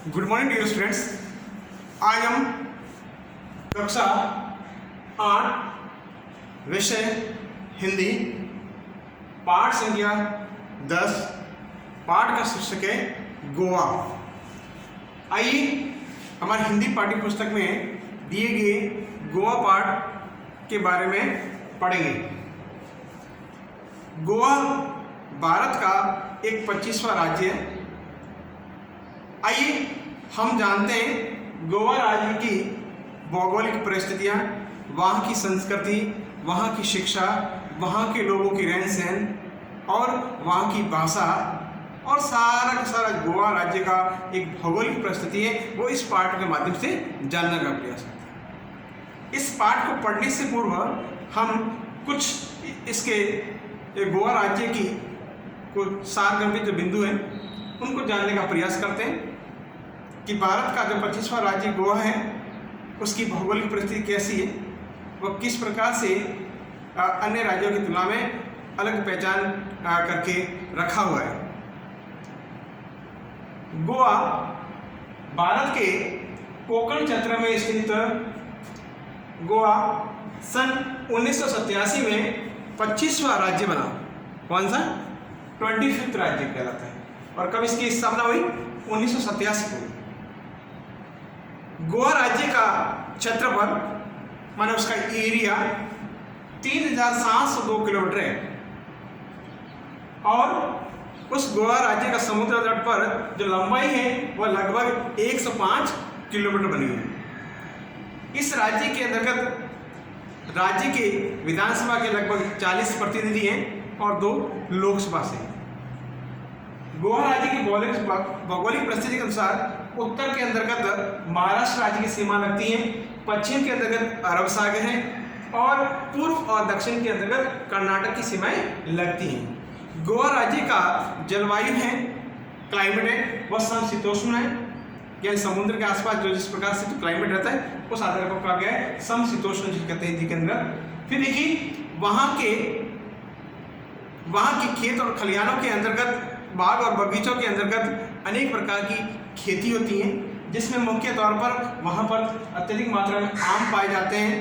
Good morning dear students. आज हम कक्षा 8 विषय हिंदी पाठ संख्या 10 पाठ का शीर्षक है गोवा। आइए हमारी हिंदी पाठ्य पुस्तक में दिए गए गोवा पाठ के बारे में पढ़ेंगे। गोवा भारत का एक 25वां राज्य है। आइए हम जानते हैं गोवा राज्य की भौगोलिक परिस्थितियाँ, वहाँ की संस्कृति, वहाँ की शिक्षा, वहाँ के लोगों की रहन सहन और वहाँ की भाषा और सारा का सारा गोवा राज्य का एक भौगोलिक परिस्थिति है, वो इस पाठ के माध्यम से जानने का प्रयास करते हैं। इस पाठ को पढ़ने से पूर्व हम कुछ इसके गोवा राज्य की कुछ सारगर्भित जो बिंदु हैं उनको जानने का प्रयास करते हैं कि भारत का जो 25वां राज्य गोवा है उसकी भौगोलिक परिस्थिति कैसी है, वह किस प्रकार से अन्य राज्यों की तुलना में अलग पहचान करके रखा हुआ है। गोवा भारत के कोंकण क्षेत्र में स्थित गोवा सन 1987 में 25वां राज्य बना। कौन सा? 25th राज्य कहलाता है। और कब इसकी स्थापना हुई? 1987 को। गोवा राज्य का क्षेत्रफल माने उसका एरिया 3702 किलोमीटर है और उस गोवा राज्य का समुद्र तट पर जो लंबाई है वह लगभग 105 किलोमीटर बनी है। इस राज्य के अंतर्गत राज्य के विधानसभा के लगभग 40 प्रतिनिधि हैं और 2 लोकसभा से। गोवा राज्य की भौगोलिक परिस्थिति के अनुसार उत्तर के अंतर्गत महाराष्ट्र राज्य की सीमा लगती है, पश्चिम के अंतर्गत अरब सागर है और पूर्व और दक्षिण के अंतर्गत कर्नाटक की सीमाएं लगती हैं। गोवा राज्य का जलवायु है, क्लाइमेट है, वह समशीतोष्ण है, यानी समुद्र के आसपास जो जिस प्रकार से क्लाइमेट रहता है उस आधार पर कहा गया है समशीतोष्ण जिसे कहते हैं हिंदी के अंदर। फिर देखिए वहाँ के खेत और खलिहानों के अंतर्गत बाग और बगीचों के अंतर्गत अनेक प्रकार की खेती होती है, जिसमें मुख्य तौर पर वहाँ पर अत्यधिक मात्रा में आम पाए जाते हैं,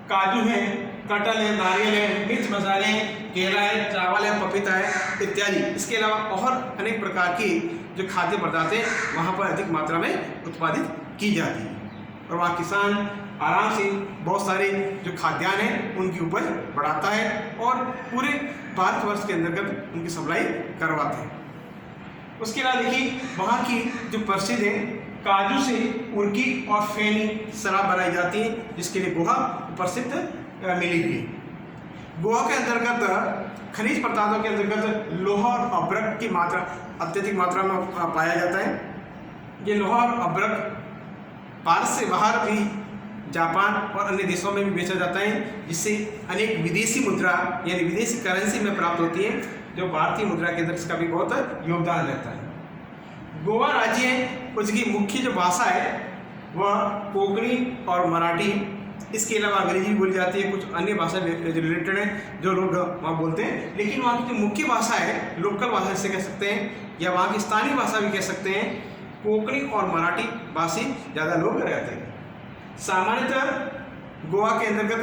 काजू है, कटहल है, नारियल है, मिर्च मसाले हैं, केला है, चावल है, पपीता है इत्यादि। इसके अलावा और अनेक प्रकार की जो खाद्य पदार्थ हैं वहाँ पर अधिक मात्रा में उत्पादित की जाती है और वहाँ किसान आराम से बहुत सारे जो खाद्यान्न हैं उनकी उपज बढ़ाता है और पूरे भारतवर्ष के अंतर्गत उनकी सप्लाई करवाते हैं। उसके अलावा देखिए वहाँ की जो प्रसिद्ध है काजू से उर्की और फेनी शराब बनाई जाती है, जिसके लिए गोवा प्रसिद्ध मिली हुई है। गोवा के अंतर्गत खनिज पदार्थों के अंतर्गत लोहा और अभ्रक की मात्रा अत्यधिक मात्रा में पाया जाता है। ये लोहा और अभ्रक भारत से बाहर भी जापान और अन्य देशों में भी बेचा जाता है, जिससे अनेक विदेशी मुद्रा यानी विदेशी करेंसी में प्राप्त होती है, जो भारतीय मुद्रा के अंदर इसका भी बहुत योगदान रहता है। गोवा राज्य है उसकी मुख्य जो भाषा है वह कोंकणी और मराठी, इसके अलावा अंग्रेजी भी बोली जाती है, कुछ अन्य भाषा रिलेटेड है जो लोग वहाँ बोलते हैं, लेकिन वहाँ की जो मुख्य भाषा है लोकल भाषा जिसे कह सकते हैं या वहाँ की स्थानीय भाषा भी कह सकते हैं, कोंकणी और मराठी भाषी ज़्यादा लोग रहते हैं। सामान्यतः गोवा के अंतर्गत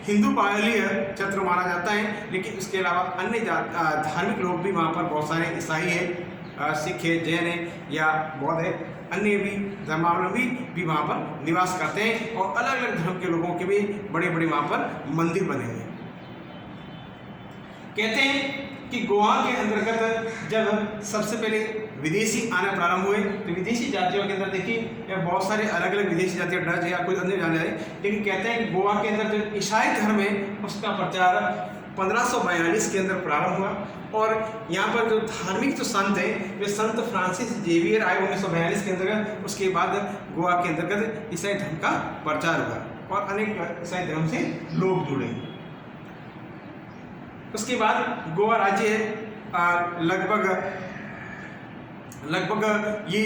हिंदू बाहुल्य क्षेत्र माना जाता है, लेकिन इसके अलावा अन्य धार्मिक लोग भी वहाँ पर बहुत सारे ईसाई हैं, सिख है, जैन है या बौद्ध है, अन्य भी धर्मावलंबी भी वहाँ पर निवास करते हैं और अलग अलग धर्म के लोगों के भी बड़े बड़े वहाँ पर मंदिर बने हुए हैं। कहते हैं कि गोवा के अंतर्गत जब सबसे पहले विदेशी आना प्रारंभ हुए तो विदेशी जातियों के अंदर देखिए बहुत सारे अलग अलग विदेशी जातियाँ, डच या कोई अन्य जाने रहे, लेकिन कहते हैं कि गोवा के अंदर जो ईसाई धर्म है उसका प्रचार 1542 के अंदर प्रारंभ हुआ और यहाँ पर जो धार्मिक जो संत हैं वे संत फ्रांसिस जेवियर आए 1942 के अंतर्गत। उसके बाद गोवा के अंतर्गत ईसाई धर्म का प्रचार हुआ और अनेक ईसाई धर्म से लोग जुड़े। उसके बाद गोवा राज्य लगभग ये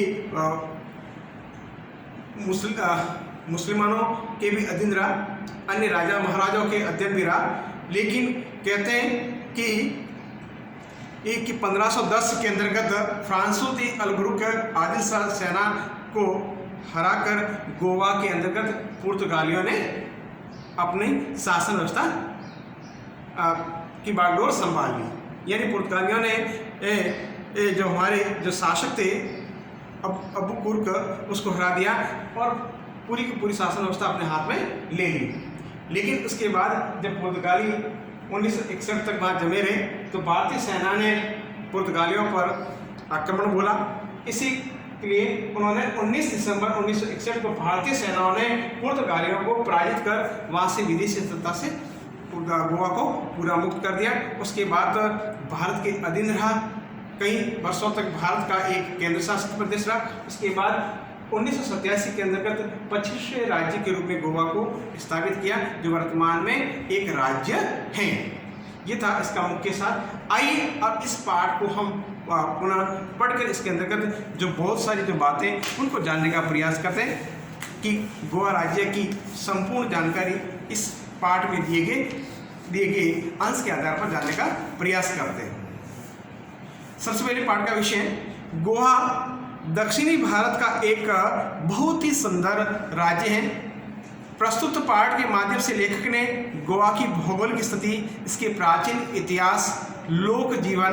मुसलमानों के भी अधीन रहा, अन्य राजा महाराजाओं के अधीन भी रहा, लेकिन कहते हैं कि एक कि 1510 के अंतर्गत फ्रांसो दी अलब्रुक आदिल शाह सेना को हराकर गोवा के अंतर्गत पुर्तगालियों ने अपनी शासन व्यवस्था की बागडोर संभाल ली। यानी पुर्तगालियों ने जो हमारे जो शासक थे अबू कुर्क उसको हरा दिया और पूरी की पूरी शासन व्यवस्था अपने हाथ में ले ली। लेकिन उसके बाद जब पुर्तगाली 1961 तक वहाँ जमे रहे तो भारतीय सेना ने पुर्तगालियों पर आक्रमण बोला। इसी के लिए उन्होंने 19 दिसंबर 1961 को भारतीय सेनाओं ने पुर्तगालियों को पराजित कर वहाँ से विदेशी सत्ता से गोवा को पूरा मुक्त कर दिया। उसके बाद भारत के अधीन रहा, कई वर्षों तक भारत का एक केंद्र शासित प्रदेश रहा। उसके बाद 1987 के अंतर्गत 25वें राज्य के रूप में गोवा को स्थापित किया, जो वर्तमान में एक राज्य है। ये था इसका मुख्य सार। आइए अब इस पाठ को हम पुनः पढ़कर इसके अंतर्गत जो बहुत सारी जो बातें उनको जानने का प्रयास करते हैं कि गोवा राज्य की संपूर्ण जानकारी इस पाठ में दिए गए अंश के आधार पर जानने का प्रयास करते हैं। सबसे पहले पाठ का विषय गोवा दक्षिणी भारत का एक बहुत ही सुंदर राज्य है। प्रस्तुत पाठ के माध्यम से लेखक ने गोवा की भौगोलिक स्थिति, इसके प्राचीन इतिहास, लोक जीवन,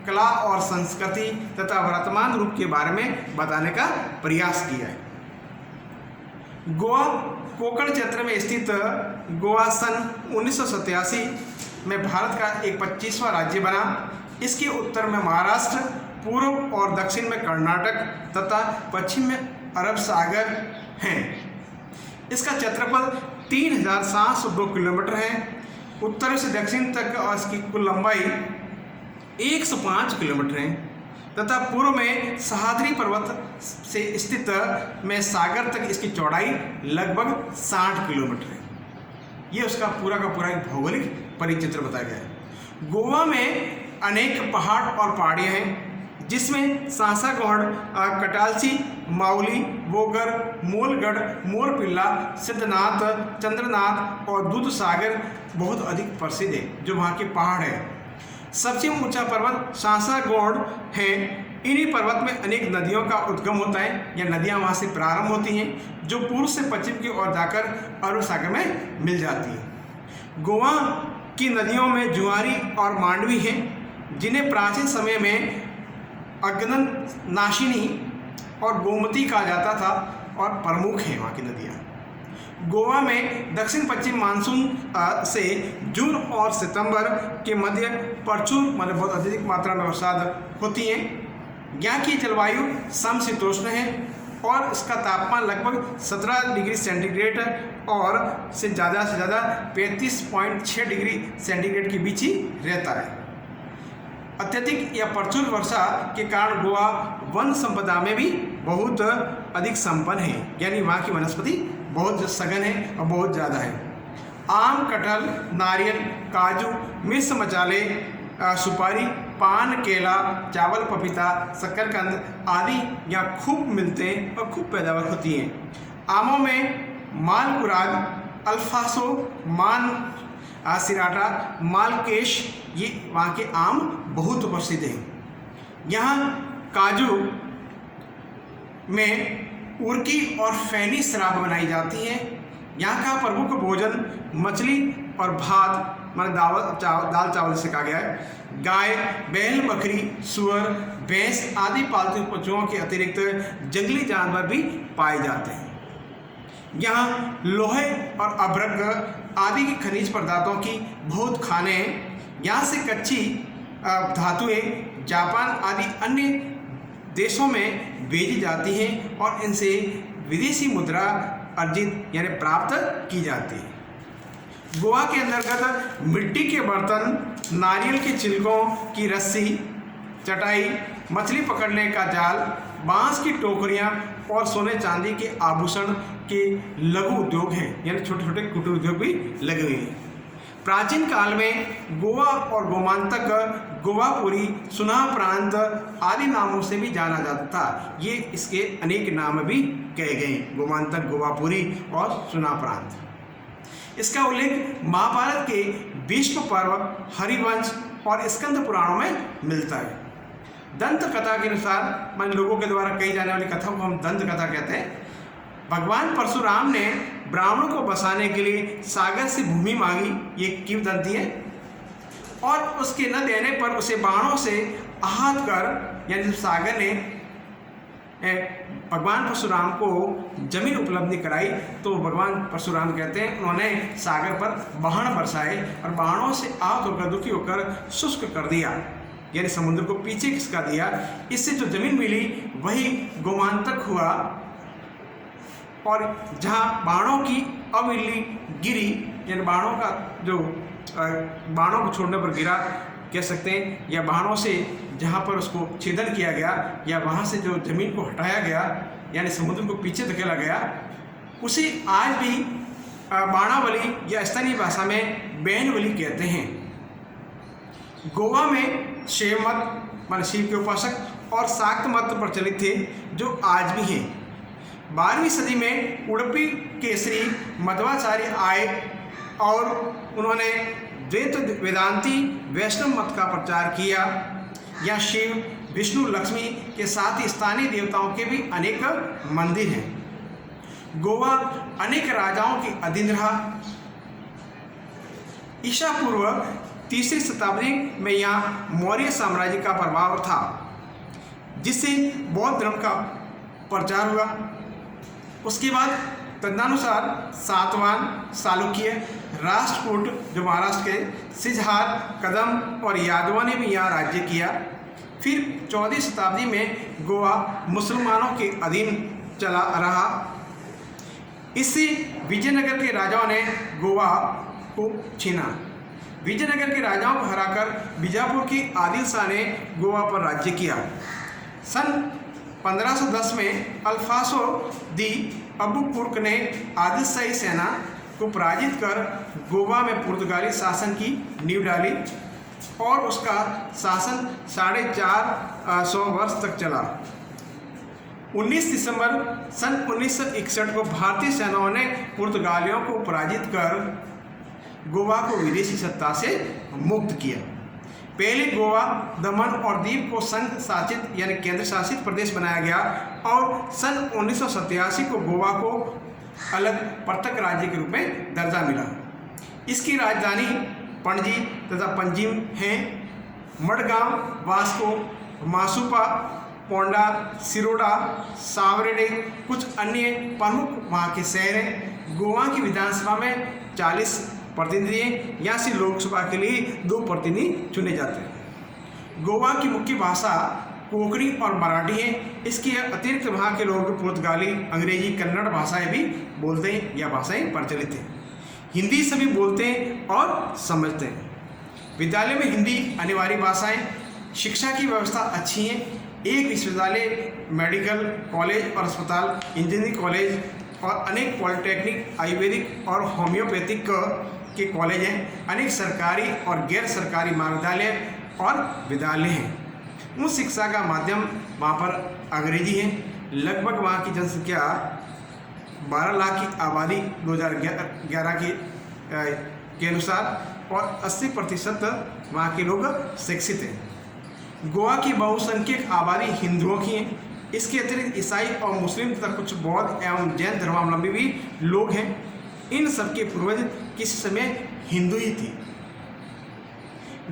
कला और संस्कृति तथा वर्तमान रूप के बारे में बताने का प्रयास किया है। गोवा कोंकण क्षेत्र में स्थित गोवा सन 1987 में भारत का एक 25वां राज्य बना। इसके उत्तर में महाराष्ट्र, पूर्व और दक्षिण में कर्नाटक तथा पश्चिम में अरब सागर हैं। इसका क्षेत्रफल 3702 किलोमीटर है। उत्तर से दक्षिण तक और इसकी कुल लंबाई 105 किलोमीटर है तथा पूर्व में सह्याद्री पर्वत से स्थित में सागर तक इसकी चौड़ाई लगभग 60 किलोमीटर है। ये उसका पूरा का पूरा एक भौगोलिक परिचित्र बताया गया है। गोवा में अनेक पहाड़ और पहाड़ियाँ हैं, जिसमें सांसागौड़, कटालसी, माउली, वोगर, मोलगढ़, मोरपिल्ला, सिद्धनाथ, चंद्रनाथ और दूधसागर बहुत अधिक प्रसिद्ध है, जो वहाँ के पहाड़ हैं। सबसे ऊंचा पर्वत सांसागौड़ है। इन्हीं पर्वत में अनेक नदियों का उद्गम होता है या नदियाँ वहाँ से प्रारंभ होती हैं, जो पूर्व से पश्चिम की ओर जाकर अरब सागर में मिल जाती हैं। गोवा की नदियों में जुआरी और मांडवी हैं, जिन्हें प्राचीन समय में अग्नन नाशिनी और गोमती कहा जाता था और प्रमुख हैं वहाँ की नदियाँ। गोवा में दक्षिण पश्चिम मानसून से जून और सितंबर के मध्य प्रचुर मतलब बहुत अत्यधिक मात्रा में बरसात होती है। यहाँ की जलवायु समशीतोष्ण है और इसका तापमान लगभग 17 डिग्री सेंटीग्रेड और से ज़्यादा 35.6 डिग्री सेंटीग्रेड के बीच ही रहता है। अत्यधिक या प्रचुर वर्षा के कारण गोवा वन संपदा में भी बहुत अधिक संपन्न है, यानी वहाँ की वनस्पति बहुत सघन है और बहुत ज़्यादा है। आम, कटहल, नारियल, काजू, मिर्च मसाले, सुपारी, पान, केला, चावल, पपीता, शकरकंद आदि यहाँ खूब मिलते हैं और खूब पैदावार होती है। आमों में मालपुराग, अल्फासो, मान सिराटा, मालकेश, ये वहाँ के आम बहुत प्रसिद्ध हैं। यहाँ काजू में उर्की और फैनी शराब बनाई जाती है। यहाँ का प्रमुख भोजन मछली और भात माने दाल चावल से कहा गया है। गाय, बैल, बकरी, सुअर, भैंस आदि पालतू पशुओं के अतिरिक्त जंगली जानवर भी पाए जाते हैं। यहाँ लोहे और अभ्रक आदि की खनिज पदार्थों की बहुत खाने हैं। यहाँ से कच्ची धातुएं जापान आदि अन्य देशों में भेजी जाती हैं और इनसे विदेशी मुद्रा अर्जित यानी प्राप्त की जाती है। गोवा के अंतर्गत मिट्टी के बर्तन, नारियल के छिलकों की रस्सी, चटाई, मछली पकड़ने का जाल, बांस की टोकरियां और सोने चांदी के आभूषण के लघु उद्योग हैं, यानी छोटे छोटे कुटीर उद्योग भी लगे हुए हैं। प्राचीन काल में गोवा और गोमांतक, गोवापुरी, सुना प्रांत आदि नामों से भी जाना जाता था। ये इसके अनेक नाम भी कहे गए, गोमांतक, गोवापुरी और सुना प्रांत। इसका उल्लेख महाभारत के भीष्म पर्व, हरिवंश और स्कंद पुराणों में मिलता है। दंत कथा के अनुसार, मान लोगों के द्वारा कही जाने वाली कथा को हम दंत कथा कहते हैं। भगवान परशुराम ने ब्राह्मणों को बसाने के लिए सागर से भूमि मांगी, ये किंवदंती है, और उसके न देने पर उसे बाणों से आहत कर, यानी जब सागर ने भगवान परशुराम को जमीन उपलब्धि कराई तो भगवान परशुराम कहते हैं उन्होंने सागर पर बाण बरसाए और बाणों से आहत होकर, दुखी होकर शुष्क कर दिया, यानी समुद्र को पीछे खिसका दिया। इससे जो जमीन मिली वही गोमांतक हुआ, और जहाँ बाणों की अविरली गिरी, यानी बाणों का जो बाणों को छोड़ने पर गिरा कह सकते हैं, या बाणों से जहाँ पर उसको छेदन किया गया, या वहाँ से जो जमीन को हटाया गया, यानी समुद्र को पीछे धकेला गया, उसे आज भी बाणावली या स्थानीय भाषा में बैनवली कहते हैं। गोवा में शैव मत, मान शिव के उपासक, और शाक्त मत प्रचलित थे जो आज भी हैं। 12वीं सदी में उडुपी केसरी मध्वाचार्य आए और उन्होंने द्वैत वेदांती वैष्णव मत का प्रचार किया। यहाँ शिव, विष्णु, लक्ष्मी के साथ ही स्थानीय देवताओं के भी अनेक मंदिर हैं। गोवा अनेक राजाओं के अधीन रहा। ईसा पूर्व 3री शताब्दी में यहाँ मौर्य साम्राज्य का प्रभाव था, जिससे बौद्ध धर्म का प्रचार हुआ। उसके बाद तदनुसार सातवाहन, चालुक्य, राष्ट्रकूट जो महाराष्ट्र के, सिजहार, कदम और यादवों ने भी यहाँ राज्य किया। फिर 14वीं शताब्दी में गोवा मुसलमानों के अधीन चला रहा। इससे विजयनगर के राजाओं ने गोवा को छीना। विजयनगर के राजाओं को हराकर बीजापुर की आदिल शाह ने गोवा पर राज्य किया। सन 1510 में अल्फांसो दी अबुकुर्क ने आदिल शाही सेना को पराजित कर गोवा में पुर्तगाली शासन की नींव डाली और उसका शासन 450 वर्ष तक चला। 19 दिसंबर सन 1961 को भारतीय सेनाओं ने पुर्तगालियों को पराजित कर गोवा को विदेशी सत्ता से मुक्त किया। पहले गोवा, दमन और दीव को संघ शासित यानी केंद्र शासित प्रदेश बनाया गया और सन 1987 को गोवा को अलग पृथक राज्य के रूप में दर्जा मिला। इसकी राजधानी पणजी तथा पंजिम है। मडगांव, वास्को, मासुपा, पोंडा, सिरोडा, सावरेडे कुछ अन्य प्रमुख वहाँ के शहर हैं। गोवा की विधानसभा में 40 प्रतिनिधि हैं। यहाँ से लोकसभा के लिए 2 प्रतिनिधि चुने जाते हैं। गोवा की मुख्य भाषा कोंकणी और मराठी है। इसके अतिरिक्त वहाँ के लोग पुर्तगाली, अंग्रेजी, कन्नड़ भाषाएं भी बोलते हैं। यह भाषाएं प्रचलित हैं। हिंदी सभी बोलते हैं और समझते हैं। विद्यालय में हिंदी अनिवार्य भाषा है। शिक्षा की व्यवस्था अच्छी है। एक विश्वविद्यालय, मेडिकल कॉलेज और अस्पताल, इंजीनियरिंग कॉलेज और अनेक पॉलिटेक्निक, आयुर्वेदिक और होम्योपैथिक के कॉलेज हैं। अनेक सरकारी और गैर सरकारी महाविद्यालय और विद्यालय हैं। उच्च शिक्षा का माध्यम वहाँ पर अंग्रेजी है। लगभग वहाँ की जनसंख्या 12 लाख की आबादी 2011 के अनुसार और 80% वहाँ के लोग शिक्षित हैं। गोवा की बहुसंख्यक आबादी हिंदुओं की है। इसके अतिरिक्त ईसाई और मुस्लिम तथा कुछ बौद्ध एवं जैन धर्मावलंबी भी लोग हैं। इन सबके पूर्वज किसी समय हिंदू ही थे।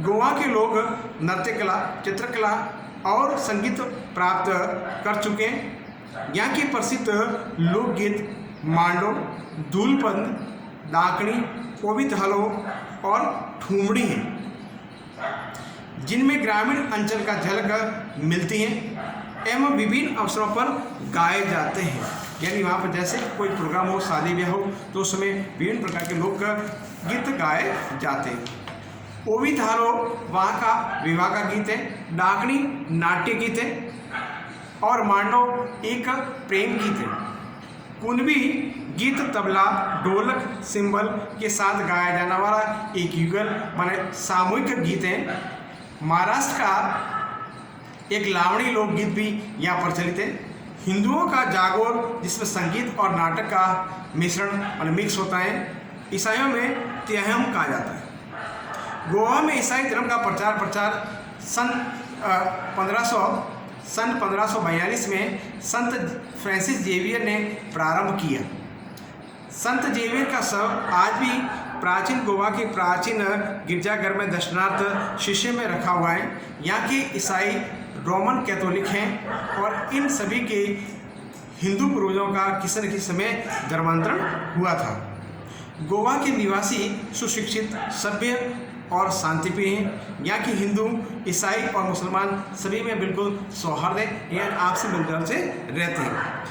गोवा के लोग नृत्य कला, चित्रकला और संगीत प्राप्त कर चुके हैं। यहाँ के प्रसिद्ध लोकगीत मांडो, धूलपंद, डाकणी, ओबिथालो और ठुमड़ी हैं, जिनमें ग्रामीण अंचल का झलक मिलती है एवं विभिन्न अवसरों पर गाए जाते हैं। यानी वहाँ पर जैसे कोई प्रोग्राम हो, शादी ब्याह हो, तो उसमें विभिन्न प्रकार के लोक गीत गाए जाते हैं। ओबिथालो वहाँ का विवाह का गीत है। डाकणी नाट्य गीत है और मांडो एक प्रेम गीत है। कुनबी गीत तबला, ढोलक, सिंबल के साथ गाया जाने वाला एक युगल माने सामूहिक गीत है। महाराष्ट्र का एक लावणी लोकगीत भी यहाँ प्रचलित है। हिंदुओं का जागोर, जिसमें संगीत और नाटक का मिश्रण और मिक्स होता है। ईसाइयों में त्यहम कहा जाता है। गोवा में ईसाई धर्म का प्रचार सन 1542 में संत फ्रांसिस जेवियर ने प्रारंभ किया। संत जेवियर का शव आज भी प्राचीन गोवा के प्राचीन गिरजाघर में दर्शनार्थ शीशे में रखा हुआ है। यहाँ के ईसाई रोमन कैथोलिक हैं और इन सभी के हिंदू पूर्वजों का किसी न किसी समय धर्मांतरण हुआ था। गोवा के निवासी सुशिक्षित, सभ्य और शांतिप्रिय हैं। यहाँ के हिंदू, ईसाई और मुसलमान सभी में बिल्कुल सौहार्द है, यानी आपसी मिलजुल से रहते हैं।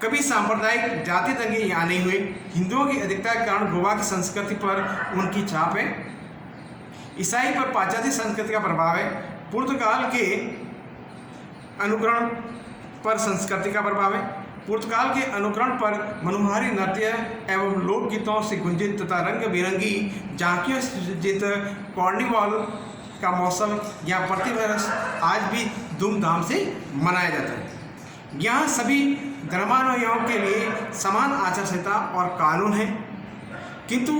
कभी सांप्रदायिक जाति दंगे यहाँ नहीं हुए। हिंदुओं की अधिकता के कारण गोवा की संस्कृति पर उनकी छाप है। ईसाई पर पाश्चात्य संस्कृति का प्रभाव है। पुर्तगाल के अनुकरण पर संस्कृति का प्रभाव है। पुर्तगाल के अनुकरण पर मनोहारी नृत्य एवं लोकगीतों से गुंजित तथा रंग बिरंगी झांकियों से सुसज्जित कार्निवाल का मौसम या प्रतिवर्ष आज भी धूमधाम से मनाया जाता है। यहाँ सभी धर्मानुयायियों के लिए समान आचार संहिता और कानून हैं, किंतु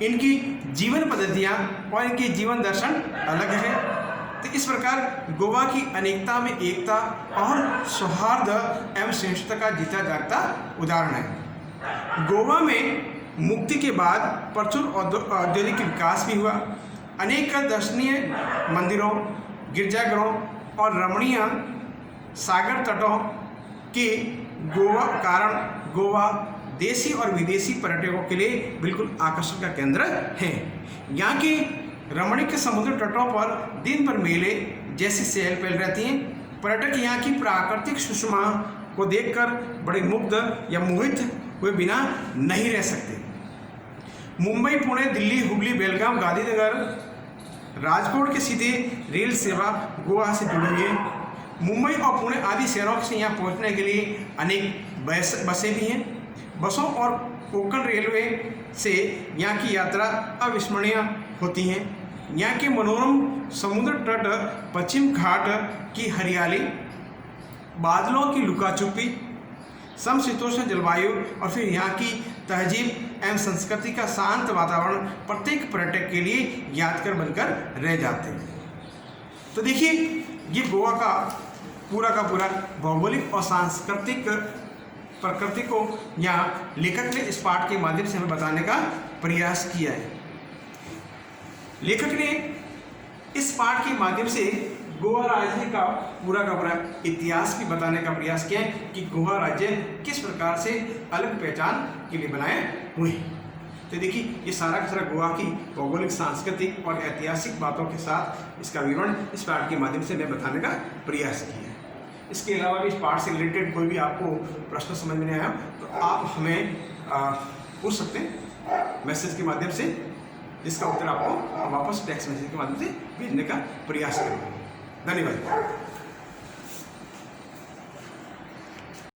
इनकी जीवन पद्धतियाँ और इनके जीवन दर्शन अलग है। तो इस प्रकार गोवा की अनेकता में एकता और सौहार्द एवं श्रेष्ठता का जीता जागता उदाहरण है। गोवा में मुक्ति के बाद प्रचुर औद्योगिक विकास भी हुआ। अनेक दर्शनीय मंदिरों, गिरजाघरों और रमणीय सागर तटों के गोवा देशी और विदेशी पर्यटकों के लिए बिल्कुल आकर्षण का केंद्र है। यहाँ के रमणीक समुद्र तटों पर दिन भर मेले जैसी चहल पहल रहती हैं। पर्यटक यहाँ की प्राकृतिक सुषमा को देखकर बड़े मुग्ध या मोहित हुए बिना नहीं रह सकते। मुंबई, पुणे, दिल्ली, हुबली, बेलगाम, गांधीनगर, राजकोट के सीधे रेल सेवा गोवा से जुड़ी हुई है। मुंबई और पुणे आदि शहरों से यहाँ पहुँचने के लिए अनेक बसें भी हैं। बसों और कोंकण रेलवे से यहाँ की यात्रा अविस्मरणीय होती हैं। यहाँ के मनोरम समुद्र तट, पश्चिम घाट की हरियाली, बादलों की लुकाछुपी, समशीतोष्ण जलवायु और फिर यहाँ की तहजीब एवं संस्कृति का शांत वातावरण प्रत्येक पर्यटक के लिए यादगार बनकर रह जाते हैं। तो देखिए, ये गोवा का पूरा भौगोलिक और सांस्कृतिक प्रकृति को यहाँ लेखक ने इस पाठ के माध्यम से हमें बताने का प्रयास किया है। लेखक ने इस पाठ के माध्यम से गोवा राज्य का पूरा इतिहास भी बताने का प्रयास किया है कि गोवा राज्य किस प्रकार से अलग पहचान के लिए बनाए हुए हैं। तो देखिए, ये सारा का सारा गोवा की भौगोलिक, सांस्कृतिक और ऐतिहासिक बातों के साथ इसका विवरण इस पाठ के माध्यम से मैं बताने का प्रयास किया है। इसके अलावा भी इस पाठ से रिलेटेड कोई भी आपको प्रश्न समझ में नहीं आया तो आप हमें पूछ सकते हैं मैसेज के माध्यम से, जिसका उत्तर आपको वापस टेक्स्ट मैसेज के माध्यम से भेजने का प्रयास करेंगे। धन्यवाद।